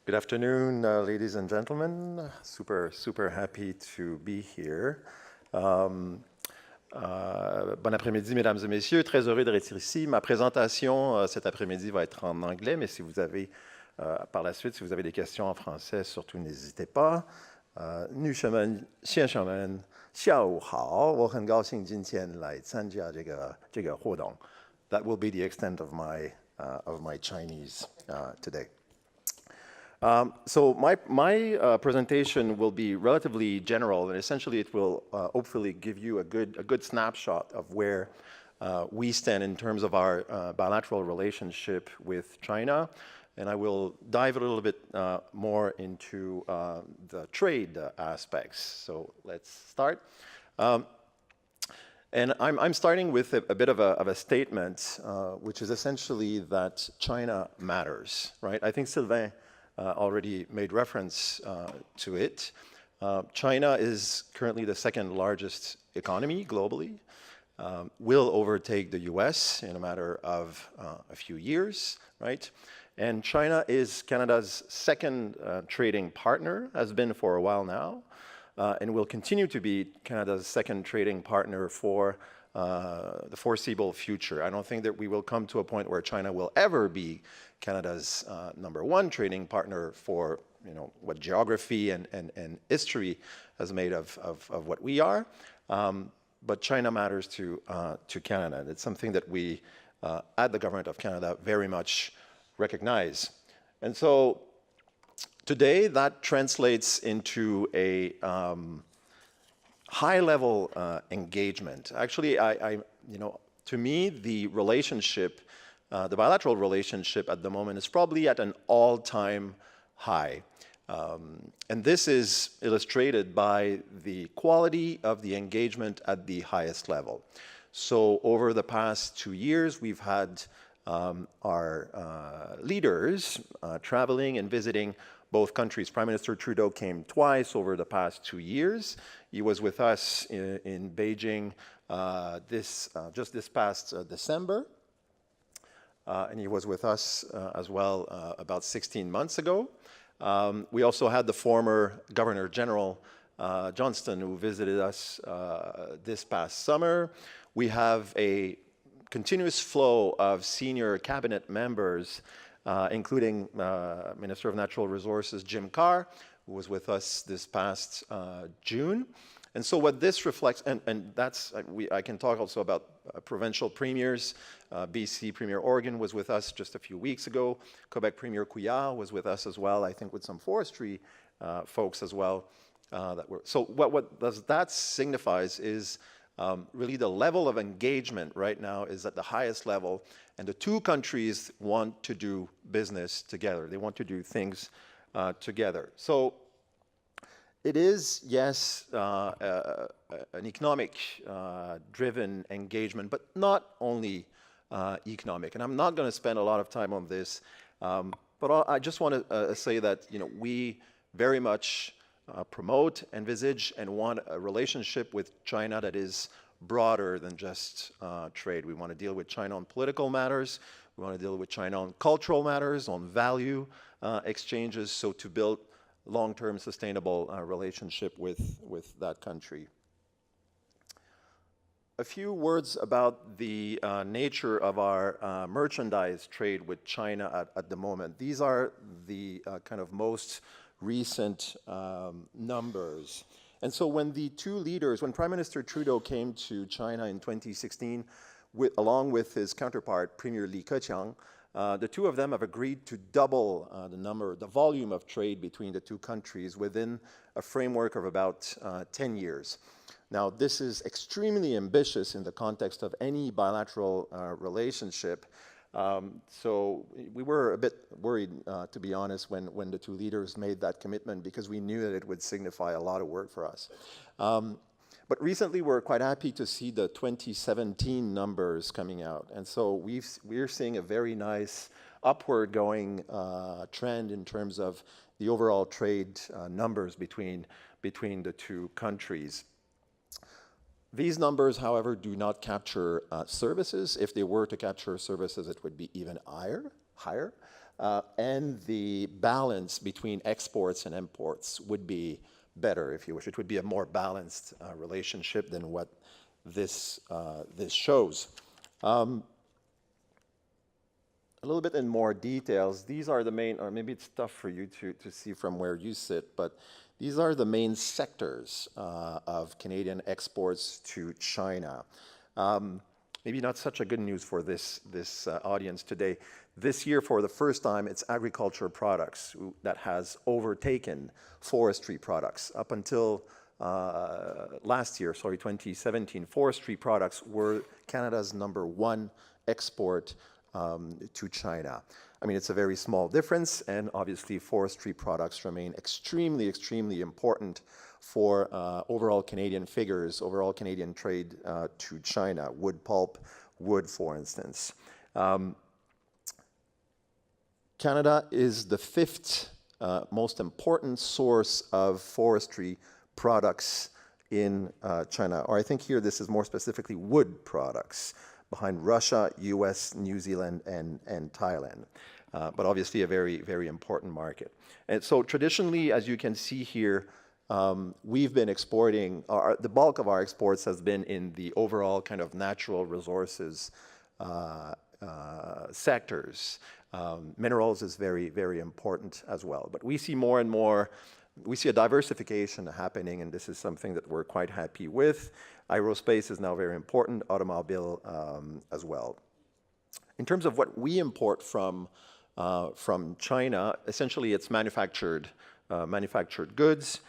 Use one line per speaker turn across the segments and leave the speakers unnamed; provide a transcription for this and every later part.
Good afternoon, ladies and gentlemen. Super happy to be here. Bon après-midi, mesdames et messieurs. Très heureux d'être ici. Ma présentation cet après-midi va être en anglais, mais si vous avez, par la suite, si vous avez des questions en français, surtout n'hésitez pas. 女士们、先生们，下午好！我很高兴今天来参加这个活动。That will be the extent of my Chinese today. So my presentation will be relatively general, and essentially it will hopefully give you a good snapshot of where we stand in terms of our bilateral relationship with China. And I will dive a little bit more into the trade aspects. So let's start. And I'm starting with a bit of a statement, which is essentially that China matters, right? I think Sylvain already made reference to it. China is currently the second largest economy globally, will overtake the US in a matter of a few years, right? And China is Canada's second trading partner, has been for a while now, and will continue to be Canada's second trading partner for the foreseeable future. I don't think that we will come to a point where China will ever be Canada's number one trading partner for what geography and history has made of what we are. But China matters to Canada. It's something that we at the Government of Canada very much recognize. And so today that translates into a high-level engagement. Actually, to me, the relationship, the bilateral relationship at the moment is probably at an all-time high. And this is illustrated by the quality of the engagement at the highest level. So over the past 2 years, we've had our leaders traveling and visiting both countries. Prime Minister Trudeau came twice over the past 2 years. He was with us in Beijing just this past December. And he was with us as well about 16 months ago. We also had the former Governor General Johnston, who visited us this past summer. We have a continuous flow of senior cabinet members, including Minister of Natural Resources Jim Carr, who was with us this past June. And so what this reflects, and that's, I can talk also about provincial premiers. BC Premier Organ was with us just a few weeks ago. Quebec Premier Couillard was with us as well, I think with some forestry folks as well. So what does that signifies is really the level of engagement right now is at the highest level, and the two countries want to do business together. They want to do things together. So it is, yes, an economic driven engagement, but not only economic. And I'm not going to spend a lot of time on this, but I just want to say that we very much promote, envisage, and want a relationship with China that is broader than just trade. We want to deal with China on political matters. We want to deal with China on cultural matters, on value exchanges, so to build long-term sustainable relationship with that country. A few words about the nature of our merchandise trade with China at the moment. These are the kind of most recent numbers. And so when the two leaders, when Prime Minister Trudeau came to China in 2016, along with his counterpart, Premier Li Keqiang, the two of them have agreed to double the volume of trade between the two countries within a framework of about 10 years. Now, this is extremely ambitious in the context of any bilateral relationship. So we were a bit worried, to be honest, when the two leaders made that commitment, because we knew that it would signify a lot of work for us. But recently, we're quite happy to see the 2017 numbers coming out. And so we're seeing a very nice upward going trend in terms of the overall trade numbers between the two countries. These numbers, however, do not capture services. If they were to capture services, it would be even higher. and the balance between exports and imports would be better, if you wish. It would be a more balanced relationship than what this shows. A little bit in more details, these are the main, or maybe it's tough for you to see from where you sit, but these are the main sectors of Canadian exports to China. Maybe not such a good news for this audience today. This year, for the first time, it's agriculture products that has overtaken forestry products. Up until last year, 2017, forestry products were Canada's #1 export to China. I mean, it's a very small difference, and obviously forestry products remain extremely, extremely important for overall Canadian figures, overall Canadian trade to China, wood pulp, wood, for instance. Canada is the 5th most important source of forestry products in China, or I think here this is more specifically wood products, behind Russia, US, New Zealand, and Thailand. But obviously a very, very important market. And so traditionally, as you can see here, we've been exporting, the bulk of our exports has been in the overall kind of natural resources sectors. Minerals is very, very important as well. But we see more and more, we see a diversification happening, and this is something that we're quite happy with. Aerospace is now very important, automobile as well. In terms of what we import from China, essentially it's manufactured goods,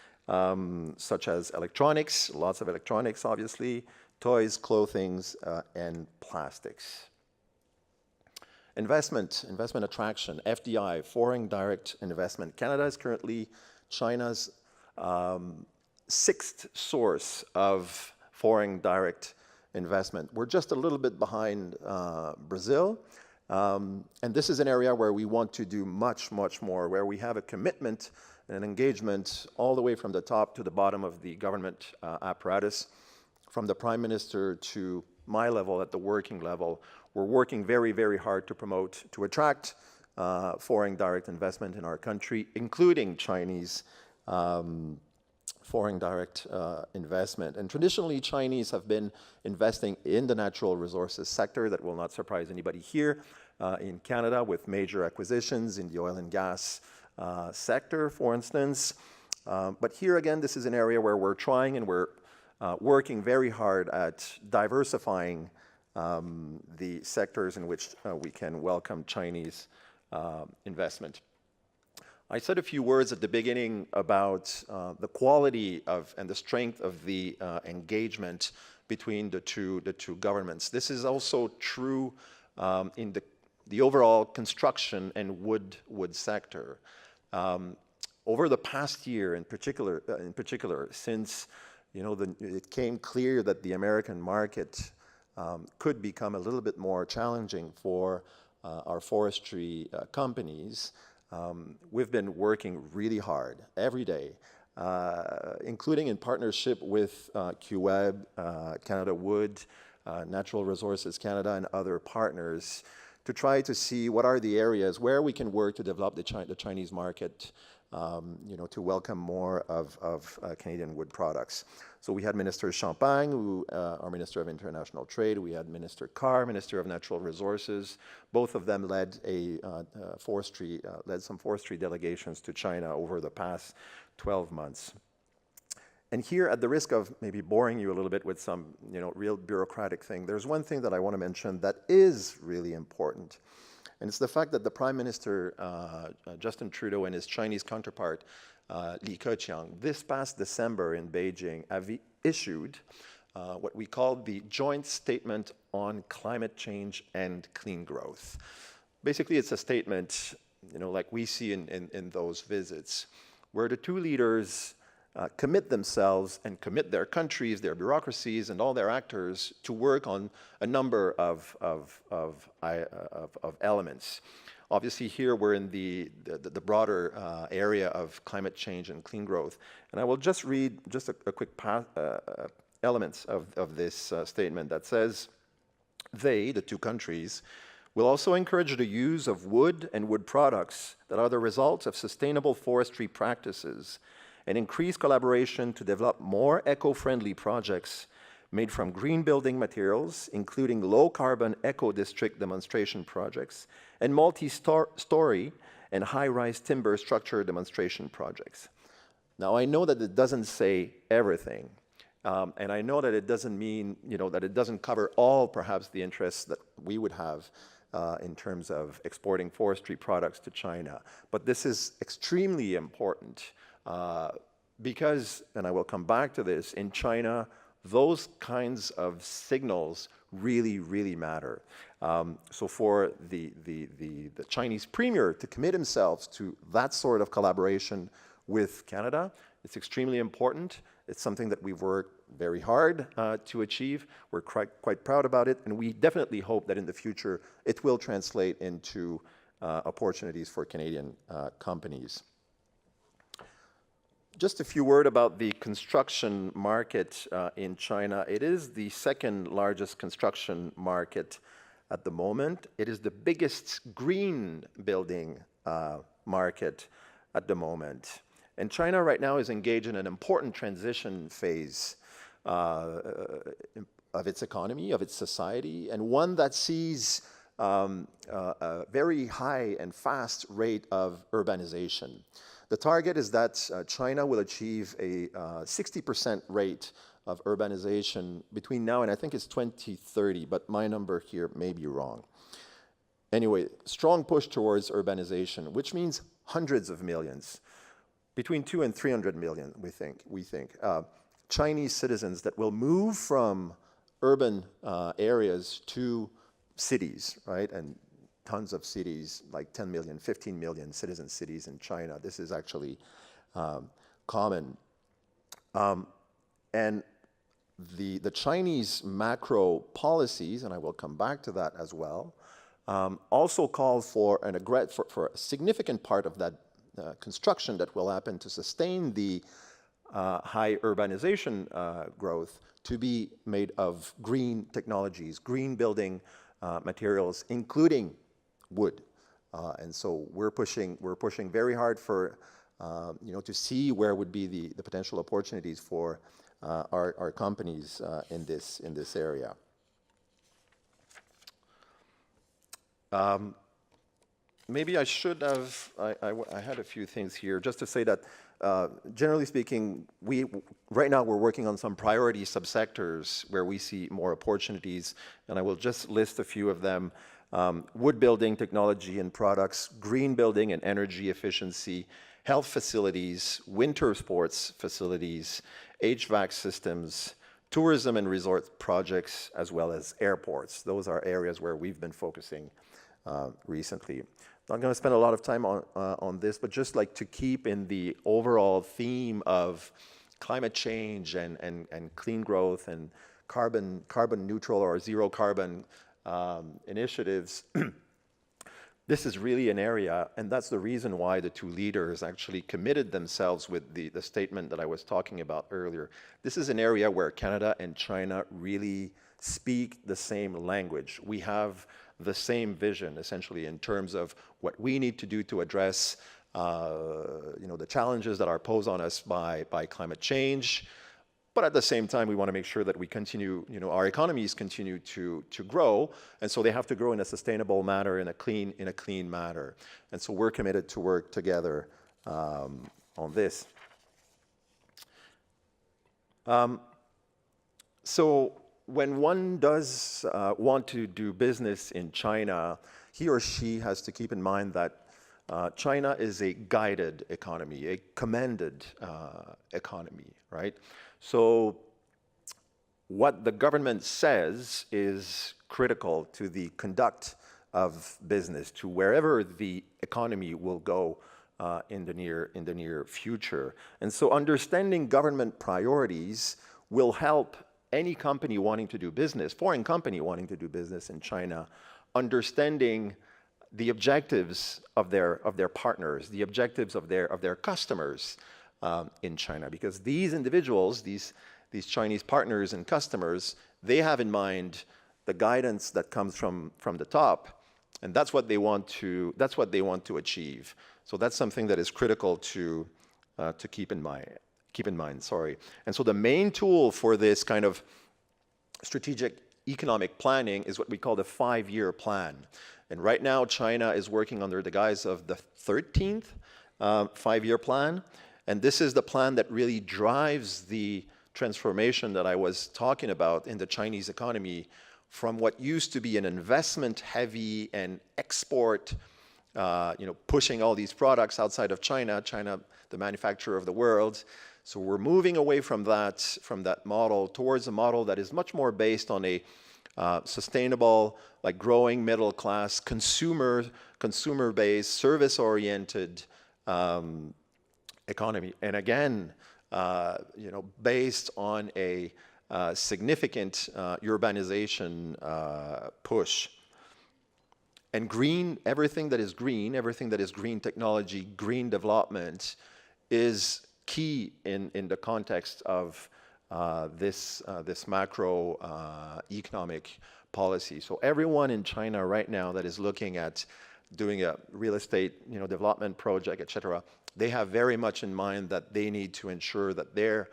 such as electronics, lots of electronics obviously, toys, clothing, and plastics. Investment attraction, FDI, foreign direct investment. Canada is currently China's 6th source of foreign direct investment. We're just a little bit behind Brazil, and this is an area where we want to do much, much more, where we have a commitment and an engagement all the way from the top to the bottom of the government apparatus, from the Prime Minister to my level at the working level. We're working very, very hard to promote, to attract foreign direct investment in our country, including Chinese foreign direct investment. And traditionally, Chinese have been investing in the natural resources sector. That will not surprise anybody here in Canada, with major acquisitions in the oil and gas sector, for instance. But here again, this is an area where we're trying and we're working very hard at diversifying the sectors in which we can welcome Chinese investment. I said a few words at the beginning about the quality of and the strength of the engagement between the two governments. This is also true in the overall construction and wood sector. Over the past year, in particular, since it came clear that the American market could become a little bit more challenging for our forestry companies, we've been working really hard every day, including in partnership with QWeb, Canada Wood, Natural Resources Canada, and other partners, to try to see what are the areas where we can work to develop the Chinese market, to welcome more of Canadian wood products. So we had Minister Champagne, who, our Minister of International Trade. We had Minister Carr, Minister of Natural Resources. Both of them led some forestry delegations to China over the past 12 months. And here, at the risk of maybe boring you a little bit with some, real bureaucratic thing, there's one thing that I want to mention that is really important. And it's the fact that the Prime Minister, Justin Trudeau, and his Chinese counterpart, Li Keqiang, this past December in Beijing, have issued what we call the Joint Statement on Climate Change and Clean Growth. Basically, it's a statement, like we see in those visits, where the two leaders commit themselves and commit their countries, their bureaucracies, and all their actors to work on a number of elements. Obviously, here we're in the broader area of climate change and clean growth. And I will just read just a quick elements of this statement that says, they, the two countries, We'll also encourage the use of wood and wood products that are the result of sustainable forestry practices and increase collaboration to develop more eco-friendly projects made from green building materials, including low-carbon eco-district demonstration projects and multi-story and high-rise timber structure demonstration projects. Now, I know that it doesn't say everything, and I know that it doesn't mean, that it doesn't cover all, perhaps, the interests that we would have in terms of exporting forestry products to China. But this is extremely important because, and I will come back to this, in China, those kinds of signals really, really matter. So for the Chinese premier to commit himself to that sort of collaboration with Canada, it's extremely important. It's something that we've worked very hard to achieve. We're quite proud about it, and we definitely hope that in the future it will translate into opportunities for Canadian companies. Just a few words about the construction market in China. It is the second largest construction market at the moment. It is the biggest green building market at the moment. And China right now is engaged in an important transition phase of its economy, of its society, and one that sees a very high and fast rate of urbanization. The target is that China will achieve a 60% rate of urbanization between now and I think it's 2030, but my number here may be wrong. Anyway, strong push towards urbanization, which means hundreds of millions, between 2 and 300 million, we think, Chinese citizens that will move from urban areas to cities, right? And tons of cities, like 10 million, 15 million citizen cities in China. This is actually common. And the Chinese macro policies, and I will come back to that as well, also call for for a significant part of that construction that will happen to sustain the high urbanization growth to be made of green technologies, green building materials, including wood. And so we're pushing very hard for, to see where would be the potential opportunities for our companies in this area. Maybe I should have, I had a few things here just to say that generally speaking, right now we're working on some priority subsectors where we see more opportunities, and I will just list a few of them. Wood building technology and products, green building and energy efficiency, health facilities, winter sports facilities, HVAC systems, tourism and resort projects, as well as airports. Those are areas where we've been focusing recently. Not going to spend a lot of time on this, but just like to keep in the overall theme of climate change and clean growth and carbon neutral or zero carbon initiatives. This is really an area, and that's the reason why the two leaders actually committed themselves with the statement that I was talking about earlier. This is an area where Canada and China really speak the same language. We have the same vision, essentially, in terms of what we need to do to address the challenges that are posed on us by climate change. But at the same time, we want to make sure that we continue, our economies continue to grow, and so they have to grow in a sustainable manner, in a clean manner. And so we're committed to work together on this. So when one does want to do business in China, he or she has to keep in mind that China is a guided economy, a commended economy, right? So what the government says is critical to the conduct of business, to wherever the economy will go in the near future. And so understanding government priorities will help any company wanting to do business, foreign company wanting to do business in China, understanding the objectives of their partners, the objectives of their customers in China, because these individuals, these Chinese partners and customers, they have in mind the guidance that comes from the top, And that's what they want to achieve. So that's something that is critical to keep in mind. Sorry. And so the main tool for this kind of strategic economic planning is what we call the 5-year plan. And right now, China is working under the guise of the 13th 5-year plan. And this is the plan that really drives the transformation that I was talking about in the Chinese economy from what used to be an investment-heavy and export, pushing all these products outside of China, the manufacturer of the world. So we're moving away from that model towards a model that is much more based on a sustainable, like growing middle class, consumer-based, service-oriented economy. And again, based on a significant urbanization push. And everything that is green technology, green development is key in the context of this macro economic policy. So everyone in China right now that is looking at doing a real estate development project, etc., they have very much in mind that they need to ensure that their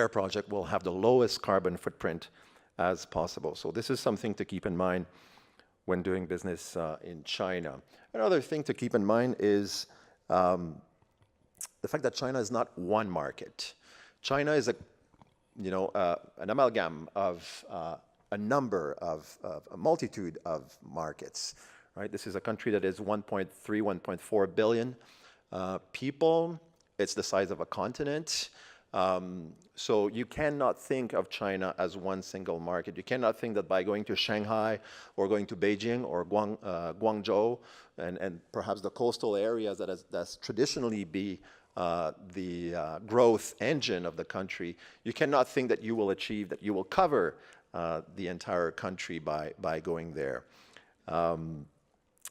project will have the lowest carbon footprint as possible. So this is something to keep in mind when doing business in China. Another thing to keep in mind is the fact that China is not one market. China is an amalgam of a multitude of markets. Right? This is a country that is 1.3, 1.4 billion people. It's the size of a continent. So you cannot think of China as one single market. You cannot think that by going to Shanghai or going to Beijing or Guangzhou and perhaps the coastal areas that's traditionally be the growth engine of the country, you cannot think that you will cover the entire country by going there.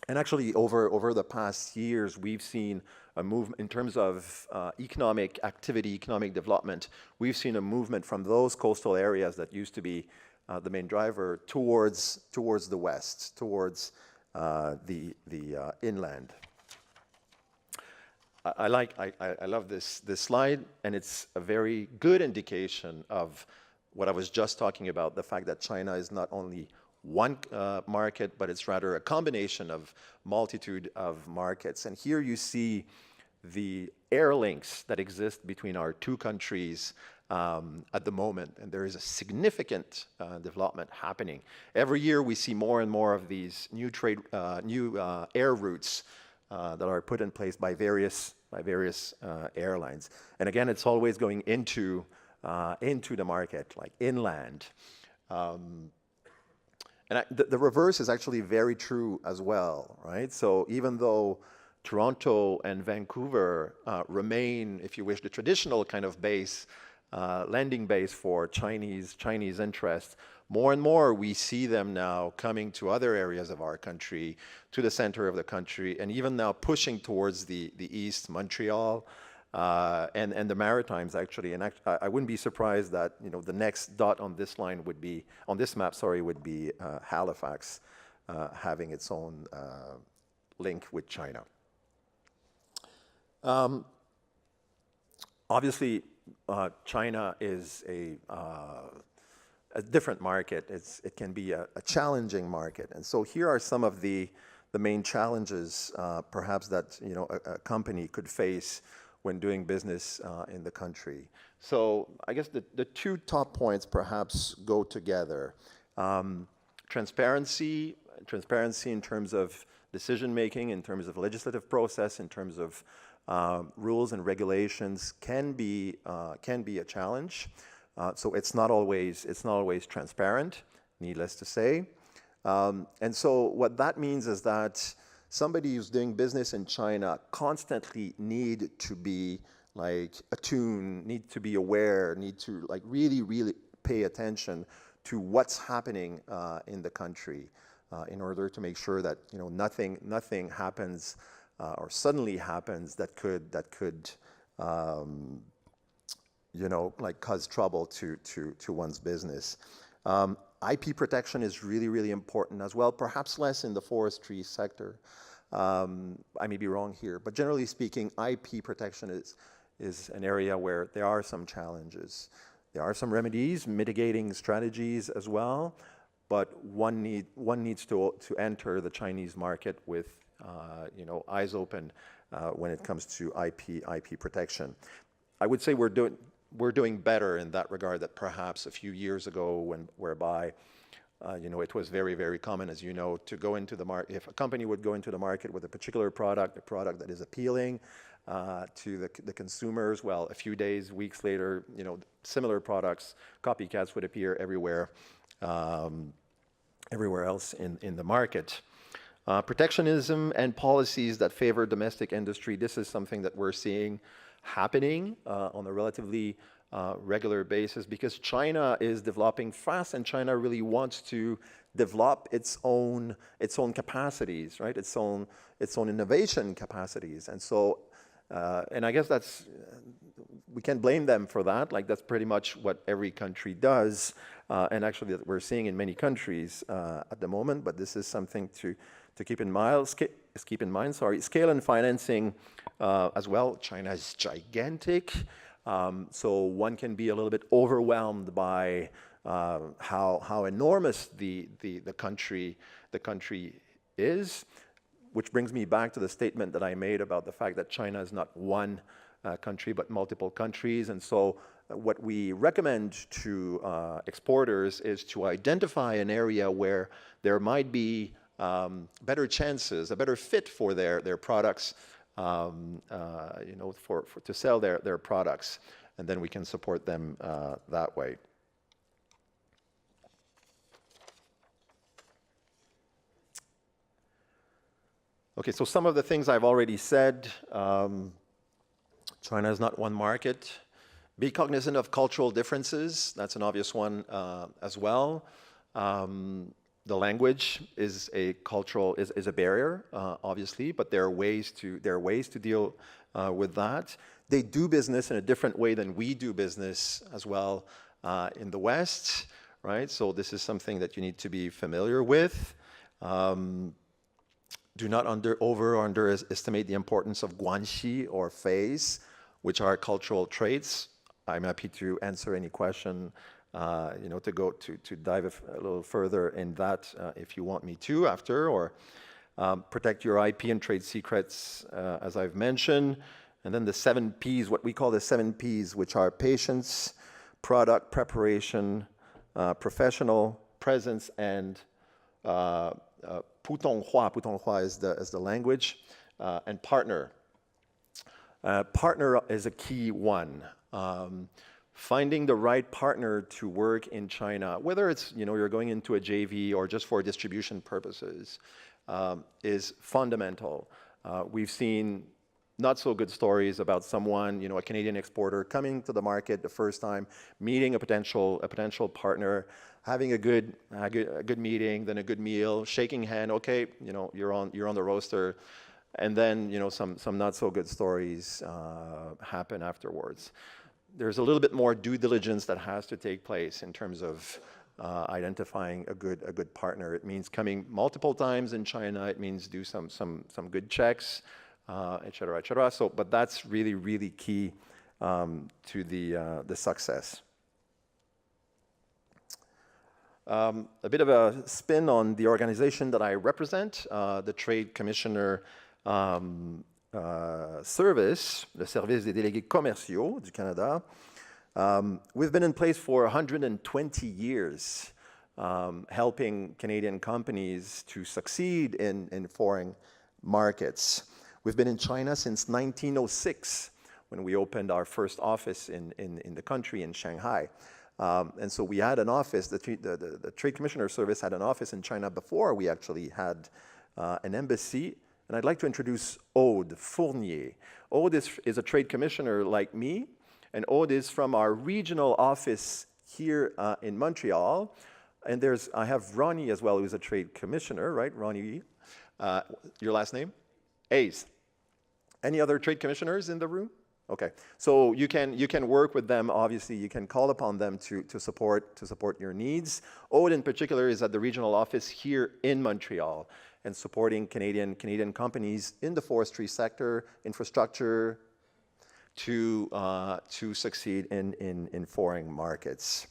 And actually, over the past years, we've seen a movement in terms of economic activity, economic development. We've seen a movement from those coastal areas that used to be the main driver towards the west, towards the inland. I love this slide, and it's a very good indication of what I was just talking about, the fact that China is not only one market, but it's rather a combination of multitude of markets. And here you see the air links that exist between our two countries at the moment, and there is a significant development happening. Every year we see more and more of these new air routes that are put in place by various airlines. And again, it's always going into the market, like inland. And the reverse is actually very true as well, right? So even though Toronto and Vancouver remain, if you wish, the traditional kind of landing base for Chinese interests, more and more we see them now coming to other areas of our country, to the center of the country, and even now pushing towards the east, Montreal, and the Maritimes actually. And I wouldn't be surprised that the next dot on this line would be Halifax, having its own link with China. Obviously, China is a different market. It can be a challenging market, and so here are some of the main challenges, perhaps that a company could face when doing business in the country. So I guess the two top points perhaps go together. Transparency in terms of decision making, in terms of legislative process, in terms of rules and regulations can be a challenge. So it's not always transparent, needless to say. And so what that means is that somebody who's doing business in China constantly need to be attuned, need to be aware, need to really, really pay attention to what's happening in the country in order to make sure that nothing happens or suddenly happens that could cause trouble to one's business. IP protection is really, really important as well, perhaps less in the forestry sector. I may be wrong here, but generally speaking, IP protection is an area where there are some challenges. There are some remedies, mitigating strategies as well, but one needs to enter the Chinese market with eyes open when it comes to IP protection. I would say we're doing better in that regard that perhaps a few years ago whereby it was very, very common, as you know, to go into the market. If a company would go into the market with a particular product, a product that is appealing to the consumers, well, a few days, weeks later, similar products, copycats would appear everywhere else in the market. Protectionism and policies that favor domestic industry, this is something that we're seeing happening on a relatively regular basis because China is developing fast and China really wants to develop its own capacities, right? Its own innovation capacities. And so, and I guess we can't blame them for that. Like that's pretty much what every country does. And actually that we're seeing in many countries at the moment, but this is something to keep in mind. Scale and financing as well. China is gigantic. So one can be a little bit overwhelmed by how enormous the country is, which brings me back to the statement that I made about the fact that China is not one country but multiple countries. And so what we recommend to exporters is to identify an area where there might be better chances, a better fit for their products, to sell their products, and then we can support them that way. Okay, so some of the things I've already said. China is not one market. Be cognizant of cultural differences. That's an obvious one as well. The language is a barrier, obviously, but there are ways to deal with that. They do business in a different way than we do business as well in the West, right? So this is something that you need to be familiar with. Do not underestimate the importance of guanxi or face, which are cultural traits. I'm happy to answer any question. To dive a little further in that if you want me to after, or protect your IP and trade secrets, as I've mentioned. And then the 7 Ps, what we call the 7 Ps, which are patience, product preparation, professional presence, and putonghua. Putonghua is the language, and partner. Partner is a key one. Finding the right partner to work in China, whether it's you're going into a JV or just for distribution purposes, is fundamental. We've seen not so good stories about someone, a Canadian exporter coming to the market the first time, meeting a potential partner, having a good meeting, then a good meal, shaking hand. Okay, you're on the roster, and then some not so good stories happen afterwards. There's a little bit more due diligence that has to take place in terms of identifying a good partner. It means coming multiple times in China. It means do some good checks, et cetera, et cetera. So, but that's really, really key to the success. A bit of a spin on the organization that I represent, the Trade Commissioner Service, le Service des délégués commerciaux du Canada. We've been in place for 120 years, helping Canadian companies to succeed in foreign markets. We've been in China since 1906, when we opened our first office in the country in Shanghai. And so we had an office, the Trade Commissioner Service had an office in China before we actually had an embassy. And I'd like to introduce Aude Fournier. Aude is a trade commissioner like me, and Aude is from our regional office here in Montreal. And I have Ronnie as well, who's a trade commissioner, right? Ronnie, your last name? Hayes. Any other trade commissioners in the room? Okay, so you can work with them. Obviously, you can call upon them to support your needs. Aude, in particular, is at the regional office here in Montreal and supporting Canadian companies in the forestry sector, infrastructure, to succeed in foreign markets.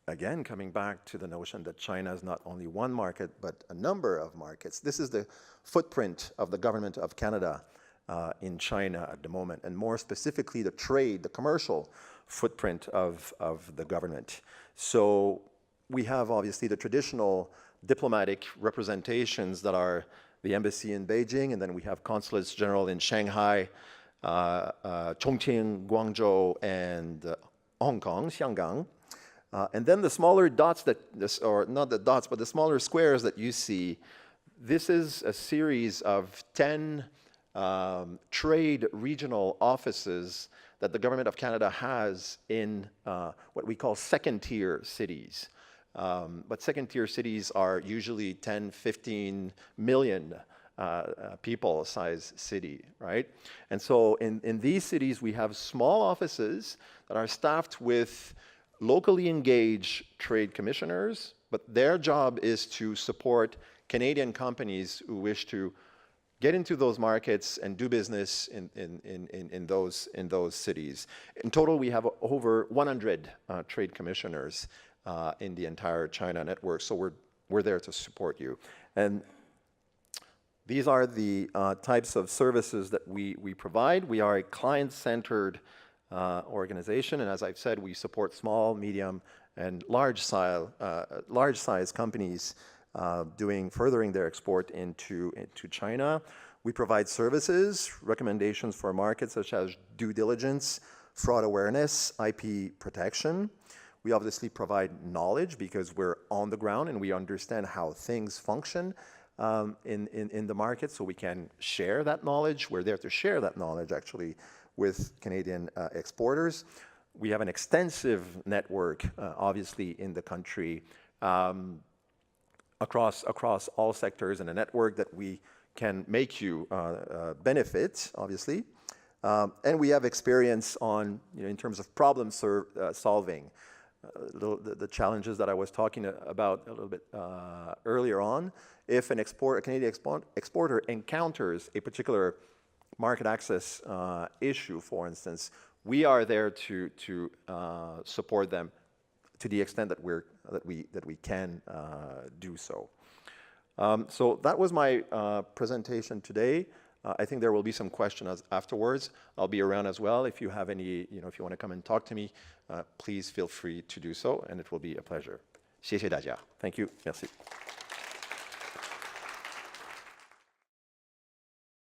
Again, coming back to the notion that China is not only one market, but a number of markets. This is the footprint of the government of Canada in China at the moment, and more specifically the trade, the commercial footprint of the government. So we have obviously the traditional diplomatic representations that are the embassy in Beijing, and then we have consulates general in Shanghai, Chongqing, Guangzhou, and Hong Kong, Xianggang. And then the smaller dots or not the dots, but the smaller squares that you see, this is a series of 10 trade regional offices that the government of Canada has in what we call second-tier cities. But second-tier cities are usually 10, 15 million people size city, right? And so in these cities, we have small offices that are staffed with locally engaged trade commissioners, but their job is to support Canadian companies who wish to get into those markets and do business in those cities. In total, we have over 100 trade commissioners in the entire China network, so we're there to support you. And these are the types of services that we provide. We are a client-centered organization, and as I've said, we support small, medium, and large-size companies furthering their export into China. We provide services, recommendations for markets such as due diligence, fraud awareness, IP protection. We obviously provide knowledge because we're on the ground and we understand how things function in the market, so we can share that knowledge. We're there to share that knowledge, actually, with Canadian exporters. We have an extensive network, obviously, in the country across all sectors, and a network that we can make you benefit, obviously. And we have experience in terms of problem solving. The challenges that I was talking about a little bit earlier on. If a Canadian exporter encounters a particular market access issue, for instance, we are there to support them to the extent that we can do so. So that was my presentation today. I think there will be some questions afterwards. I'll be around as well. If you have any, if you want to come and talk to me, please feel free to do so, and it will be a pleasure. 谢谢大家. Thank you. Merci.